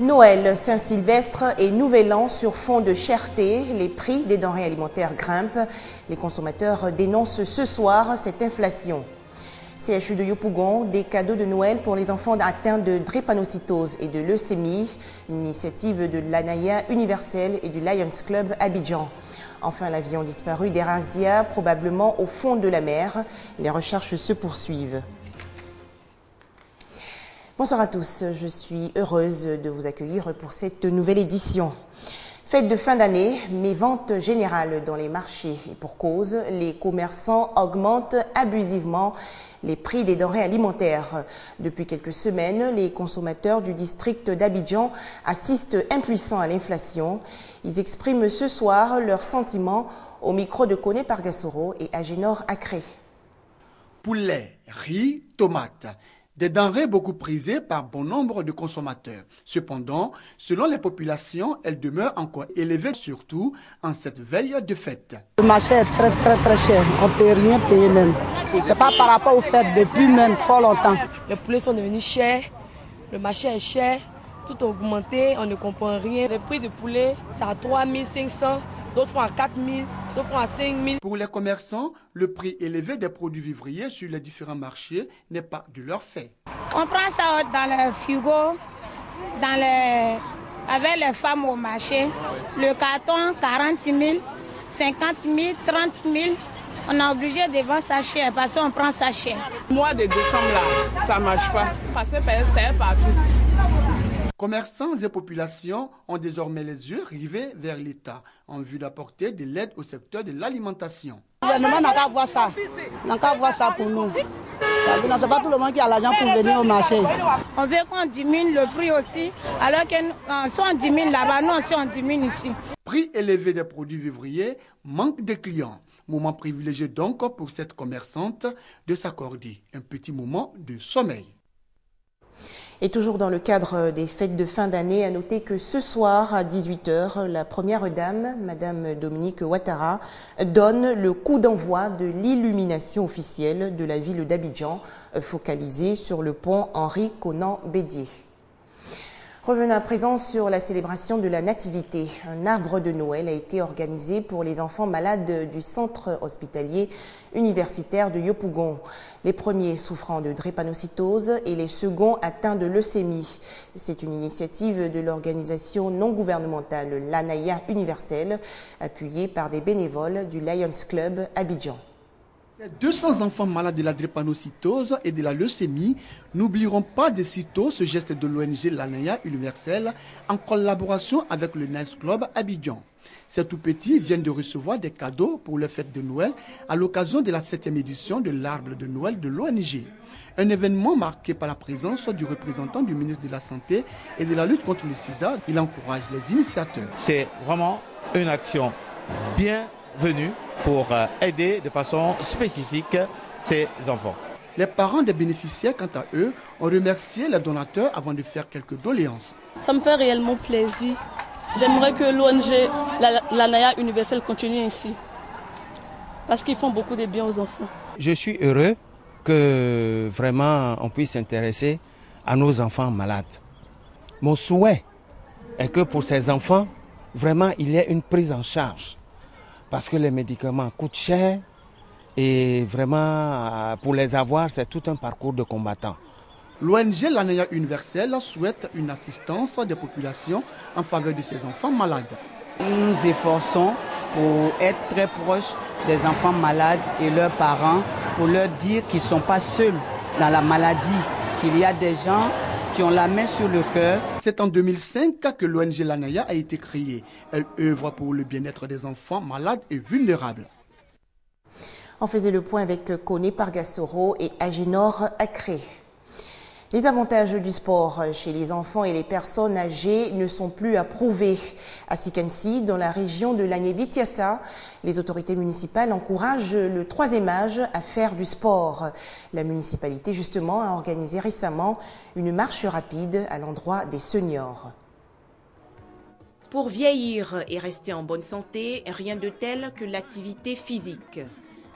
Noël, Saint-Sylvestre et Nouvel An sur fond de cherté, les prix des denrées alimentaires grimpent. Les consommateurs dénoncent ce soir cette inflation. CHU de Yopougon, des cadeaux de Noël pour les enfants atteints de drépanocytose et de leucémie, une initiative de l'ANAIA universelle et du Lions Club Abidjan. Enfin, l'avion disparu d'Erazia, probablement au fond de la mer. Les recherches se poursuivent. Bonsoir à tous, je suis heureuse de vous accueillir pour cette nouvelle édition. Fête de fin d'année, mais vente générale dans les marchés. Et pour cause, les commerçants augmentent abusivement les prix des denrées alimentaires. Depuis quelques semaines, les consommateurs du district d'Abidjan assistent impuissants à l'inflation. Ils expriment ce soir leurs sentiments au micro de Koné Pargassoro et Agénor Acré. Poulet, riz, tomates. Des denrées beaucoup prisées par bon nombre de consommateurs. Cependant, selon les populations, elles demeurent encore élevées, surtout en cette veille de fête. Le marché est très cher. On ne peut rien payer même. Ce n'est pas par rapport aux fêtes, depuis même fort longtemps. Les poulets sont devenus chers, le marché est cher, tout a augmenté, on ne comprend rien. Les prix de poulet, c'est à 3 500, d'autres font à 4 000, d'autres font à 5 000. Pour les commerçants, le prix élevé des produits vivriers sur les différents marchés n'est pas de leur fait. On prend ça dans le frigo, avec les femmes au marché. Le carton, 40 000, 50 000, 30 000. On est obligé de vendre ça cher parce qu'on prend ça cher. Le mois de décembre, là, ça ne marche pas. Parce que c'est partout. Commerçants et populations ont désormais les yeux rivés vers l'État en vue d'apporter de l'aide au secteur de l'alimentation. Le gouvernement n'a qu'à voir ça. N'a qu'à voir ça pour nous. Ce n'est pas tout le monde qui a l'argent pour venir au marché. On veut qu'on diminue le prix aussi, alors que soit on diminue là-bas, nous aussi on diminue ici. Prix élevé des produits vivriers, manque de clients. Moment privilégié donc pour cette commerçante de s'accorder un petit moment de sommeil. Et toujours dans le cadre des fêtes de fin d'année, à noter que ce soir à 18 h, la première dame, Madame Dominique Ouattara, donne le coup d'envoi de l'illumination officielle de la ville d'Abidjan, focalisée sur le pont Henri Konan Bédié. Revenons à présent sur la célébration de la Nativité. Un arbre de Noël a été organisé pour les enfants malades du centre hospitalier universitaire de Yopougon. Les premiers souffrant de drépanocytose et les seconds atteints de leucémie. C'est une initiative de l'organisation non gouvernementale l'ANAIA universelle, appuyée par des bénévoles du Lions Club Abidjan. Ces 200 enfants malades de la drépanocytose et de la leucémie n'oublieront pas de sitôt ce geste de l'ONG l'ANAIA universelle en collaboration avec le Nice Club Abidjan. Ces tout-petits viennent de recevoir des cadeaux pour les fêtes de Noël à l'occasion de la 7e édition de l'arbre de Noël de l'ONG. Un événement marqué par la présence du représentant du ministre de la Santé et de la lutte contre le sida. Il encourage les initiateurs. C'est vraiment une action bienvenue pour aider de façon spécifique ces enfants. Les parents des bénéficiaires, quant à eux, ont remercié les donateurs avant de faire quelques doléances. Ça me fait réellement plaisir. J'aimerais que l'ONG, l'ANAIA universelle, continue ainsi. Parce qu'ils font beaucoup de bien aux enfants. Je suis heureux que vraiment on puisse s'intéresser à nos enfants malades. Mon souhait est que pour ces enfants, vraiment il y ait une prise en charge. Parce que les médicaments coûtent cher et vraiment pour les avoir, c'est tout un parcours de combattant. L'ONG l'ANAIA universelle souhaite une assistance des populations en faveur de ces enfants malades. Nous nous efforçons pour être très proches des enfants malades et leurs parents, pour leur dire qu'ils ne sont pas seuls dans la maladie, qu'il y a des gens qui ont la main sur le cœur. C'est en 2005 que l'ONG l'ANAIA a été créée. Elle œuvre pour le bien-être des enfants malades et vulnérables. On faisait le point avec Koné Pargassoro et Agénor Acré. Les avantages du sport chez les enfants et les personnes âgées ne sont plus à prouver. À Sikansi, dans la région de l'Agnébitiassa, les autorités municipales encouragent le troisième âge à faire du sport. La municipalité, justement, a organisé récemment une marche rapide à l'endroit des seniors. Pour vieillir et rester en bonne santé, rien de tel que l'activité physique.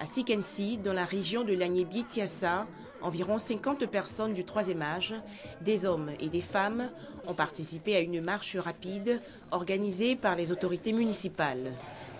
À Sikensi, dans la région de Lagnébi-Tiassa, environ 50 personnes du troisième âge, des hommes et des femmes, ont participé à une marche rapide organisée par les autorités municipales.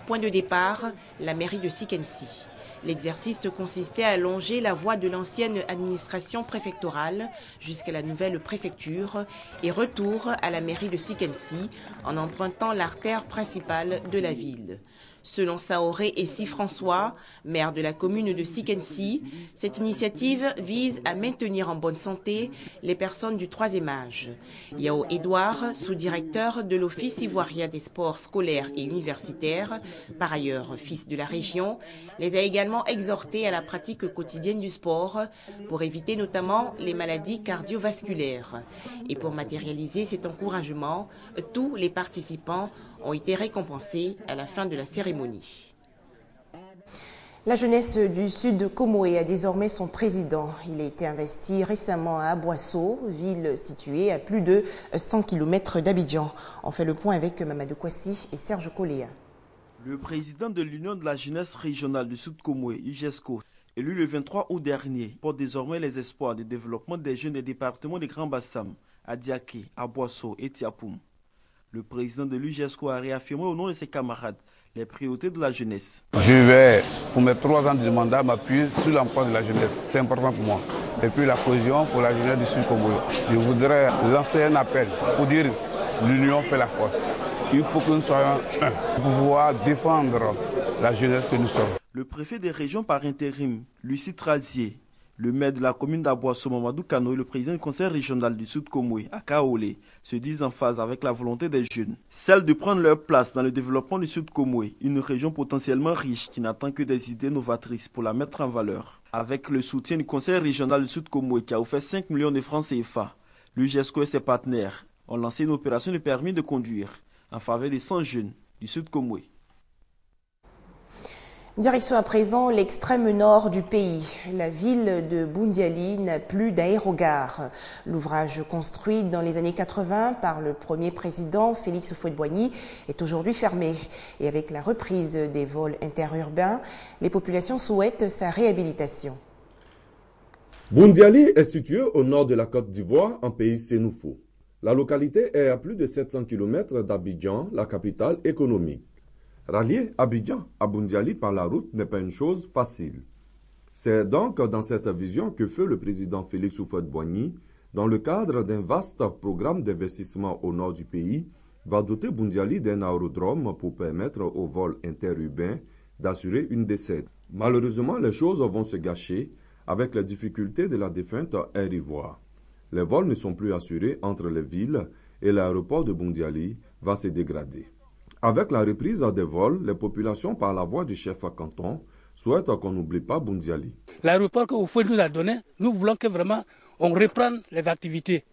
Point de départ, la mairie de Sikensi. L'exercice consistait à longer la voie de l'ancienne administration préfectorale jusqu'à la nouvelle préfecture et retour à la mairie de Sikensi en empruntant l'artère principale de la ville. Selon Saoré Essi François, maire de la commune de Sikensi, cette initiative vise à maintenir en bonne santé les personnes du troisième âge. Yao Edouard, sous-directeur de l'Office ivoirien des sports scolaires et universitaires, par ailleurs fils de la région, les a également exhortés à la pratique quotidienne du sport pour éviter notamment les maladies cardiovasculaires. Et pour matérialiser cet encouragement, tous les participants ont été récompensés à la fin de la cérémonie. La jeunesse du Sud Comoé a désormais son président. Il a été investi récemment à Aboisseau, ville située à plus de 100 km d'Abidjan. On fait le point avec Mamadou Kwasi et Serge Koléa. Le président de l'Union de la jeunesse régionale du Sud Comoé, UGESCO, élu le 23 août dernier, porte désormais les espoirs de développement des jeunes des départements de Grand Bassam, Adiaké, Aboisseau et Tiapoum. Le président de l'UGESCO a réaffirmé au nom de ses camarades les priorités de la jeunesse. Je vais, pour mes 3 ans de mandat, m'appuyer sur l'emploi de la jeunesse. C'est important pour moi. Et puis la cohésion pour la jeunesse du Sud Comoé. Je voudrais lancer un appel pour dire l'union fait la force. Il faut que nous soyons un pour pouvoir défendre la jeunesse que nous sommes. Le préfet des régions par intérim, Lucie Trazier, le maire de la commune d'Aboisseau, Mamadou Kano, et le président du conseil régional du Sud Comoé, à Kaolé, se disent en phase avec la volonté des jeunes. Celle de prendre leur place dans le développement du Sud Comoé, une région potentiellement riche qui n'attend que des idées novatrices pour la mettre en valeur. Avec le soutien du conseil régional du Sud Comoé qui a offert 5 millions de francs CFA, l'UGESCO et ses partenaires ont lancé une opération de permis de conduire en faveur des 100 jeunes du Sud Comoé. Direction à présent l'extrême nord du pays. La ville de Boundiali n'a plus d'aérogare. L'ouvrage construit dans les années 80 par le premier président Félix Houphouët-Boigny est aujourd'hui fermé. Et avec la reprise des vols interurbains, les populations souhaitent sa réhabilitation. Boundiali est situé au nord de la Côte d'Ivoire, en pays sénoufo. La localité est à plus de 700 km d'Abidjan, la capitale économique. Rallier Abidjan à Boundiali par la route n'est pas une chose facile. C'est donc dans cette vision que fait le président Félix Houphouët-Boigny, dans le cadre d'un vaste programme d'investissement au nord du pays, va doter Boundiali d'un aérodrome pour permettre aux vols interurbains d'assurer une desserte. Malheureusement, les choses vont se gâcher avec les difficultés de la défunte Air Ivoire. Les vols ne sont plus assurés entre les villes et l'aéroport de Boundiali va se dégrader. Avec la reprise des vols, les populations, par la voix du chef canton, souhaitent qu'on n'oublie pas Boundiali. L'aéroport que Houphouët nous a donné, nous voulons que vraiment on reprenne les activités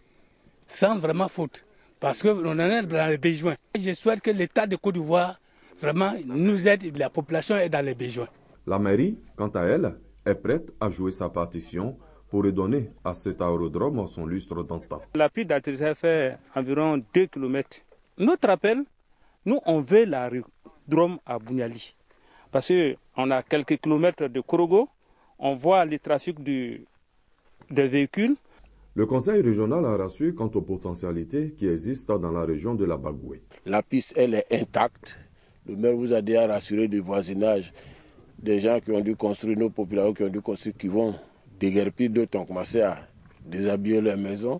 sans vraiment faute, parce qu'on en est dans les besoins. Je souhaite que l'État de Côte d'Ivoire vraiment nous aide, la population est dans les besoins. La mairie, quant à elle, est prête à jouer sa partition pour redonner à cet aérodrome son lustre d'antan. La piste d'atterrissage fait environ 2 km. Notre appel, nous, on veut l'aérodrome à Boundiali. Parce qu'on a quelques kilomètres de Korogo, on voit le trafic des véhicules. Le conseil régional a rassuré quant aux potentialités qui existent dans la région de la Bagoué. La piste, elle est intacte. Le maire vous a déjà rassuré du voisinage. Des gens qui ont dû construire, nos populations qui ont dû construire, qui vont déguerpir, d'autres ont commencé à déshabiller leurs maisons.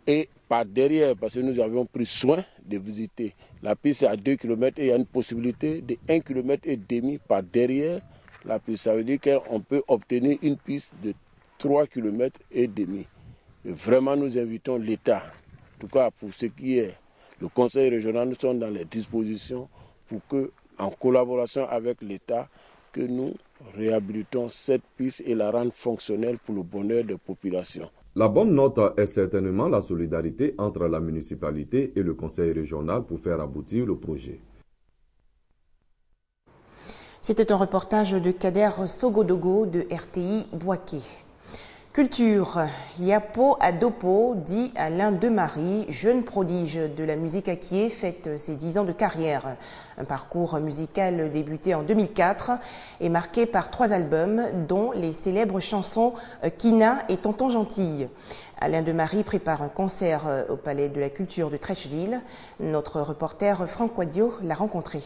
Et par derrière, parce que nous avions pris soin de visiter. La piste est à 2 km et il y a une possibilité de 1,5 km par derrière la piste. Ça veut dire qu'on peut obtenir une piste de 3,5 km. Et vraiment, nous invitons l'État, en tout cas pour ce qui est le conseil régional, nous sommes dans les dispositions pour que, en collaboration avec l'État, que nous réhabilitons cette piste et la rendre fonctionnelle pour le bonheur des populations. La bonne note est certainement la solidarité entre la municipalité et le conseil régional pour faire aboutir le projet. C'était un reportage de Kader Sogodogo de RTI Bouaké. Culture, Yapo Adopo, dit Alain Demarie, jeune prodige de la musique Akie, fête ses 10 ans de carrière. Un parcours musical débuté en 2004 et marqué par 3 albums, dont les célèbres chansons Kina et Tonton Gentille. Alain Demarie prépare un concert au Palais de la Culture de Trècheville. Notre reporter Franck Quadio l'a rencontré.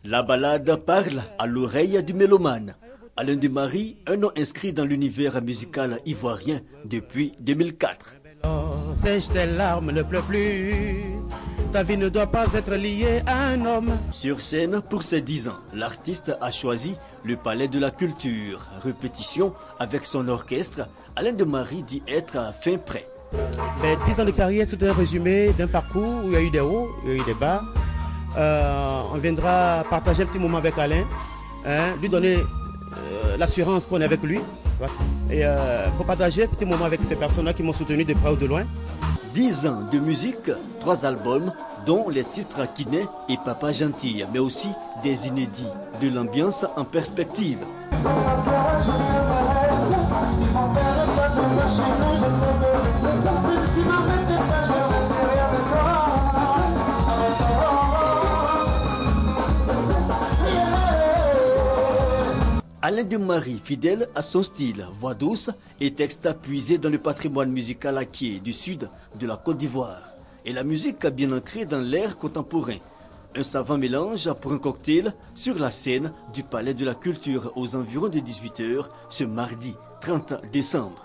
La balade parle à l'oreille du mélomane. Alain Demarie, un nom inscrit dans l'univers musical ivoirien depuis 2004. Sèche tes larmes, ne pleure plus. Ta vie ne doit pas être liée à un homme. Sur scène, pour ses 10 ans, l'artiste a choisi le Palais de la Culture. Répétition avec son orchestre, Alain Demarie dit être à fin prêt. 10 ans de carrière, c'est un résumé d'un parcours où il y a eu des hauts, il y a eu des bas. On viendra partager un petit moment avec Alain, lui donner l'assurance qu'on est avec lui. Et pour partager un petit moment avec ces personnes-là qui m'ont soutenu de près ou de loin. 10 ans de musique, 3 albums, dont les titres Kiné et Papa Gentil, mais aussi des inédits, de l'ambiance en perspective. Alain Demarie, fidèle à son style, voix douce et texte puisé dans le patrimoine musical acquis du sud de la Côte d'Ivoire. Et la musique bien ancrée dans l'ère contemporain. Un savant mélange pour un cocktail sur la scène du Palais de la Culture aux environs de 18 h ce mardi 30 décembre.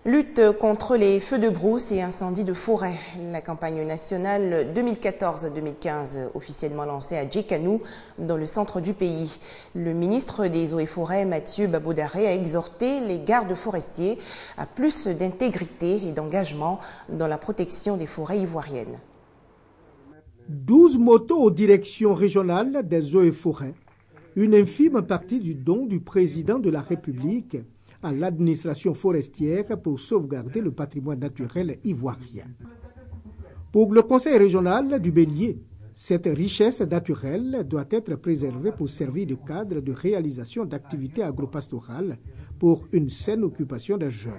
Lutte contre les feux de brousse et incendies de forêt. La campagne nationale 2014-2015 officiellement lancée à Djekanou, dans le centre du pays. Le ministre des Eaux et Forêts, Mathieu Baboudaré, a exhorté les gardes forestiers à plus d'intégrité et d'engagement dans la protection des forêts ivoiriennes. 12 motos aux directions régionales des Eaux et Forêts, une infime partie du don du président de la République à l'administration forestière pour sauvegarder le patrimoine naturel ivoirien. Pour le Conseil régional du Bélier, cette richesse naturelle doit être préservée pour servir de cadre de réalisation d'activités agropastorales pour une saine occupation des jeunes.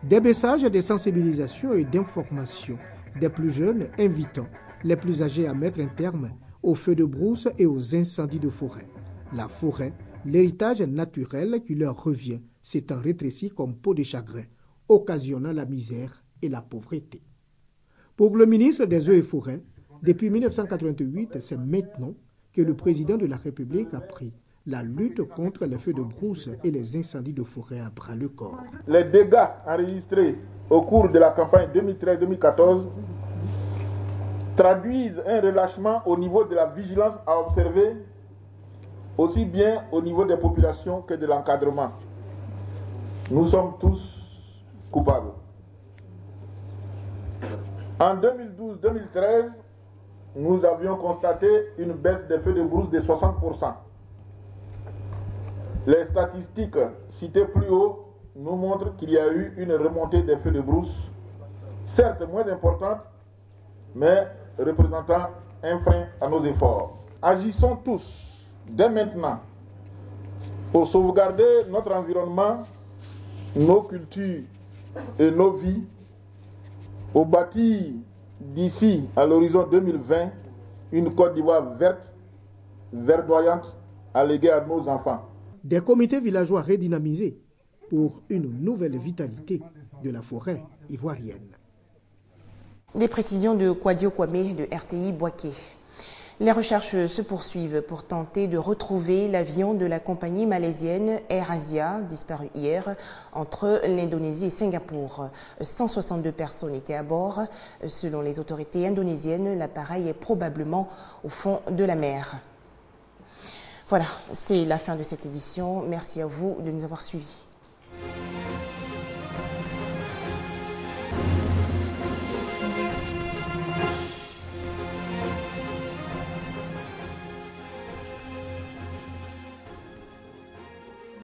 Des messages de sensibilisation et d'information des plus jeunes invitant les plus âgés à mettre un terme aux feux de brousse et aux incendies de forêt. La forêt, l'héritage naturel qui leur revient, s'étant rétréci comme peau de chagrin, occasionnant la misère et la pauvreté. Pour le ministre des Eaux et Forêts, depuis 1988, c'est maintenant que le président de la République a pris la lutte contre les feux de brousse et les incendies de forêt à bras le corps. Les dégâts enregistrés au cours de la campagne 2013-2014 traduisent un relâchement au niveau de la vigilance à observer, aussi bien au niveau des populations que de l'encadrement. Nous sommes tous coupables. En 2012-2013, nous avions constaté une baisse des feux de brousse de 60%. Les statistiques citées plus haut nous montrent qu'il y a eu une remontée des feux de brousse, certes moins importante, mais représentant un frein à nos efforts. Agissons tous, dès maintenant, pour sauvegarder notre environnement, nos cultures et nos vies, pour bâtir d'ici à l'horizon 2020 une Côte d'Ivoire verte, verdoyante, alléguée à nos enfants. Des comités villageois redynamisés pour une nouvelle vitalité de la forêt ivoirienne. Des précisions de Kwadio Kwame de RTI Boaké. Les recherches se poursuivent pour tenter de retrouver l'avion de la compagnie malaisienne Air Asia, disparu hier, entre l'Indonésie et Singapour. 162 personnes étaient à bord. Selon les autorités indonésiennes, l'appareil est probablement au fond de la mer. Voilà, c'est la fin de cette édition. Merci à vous de nous avoir suivis.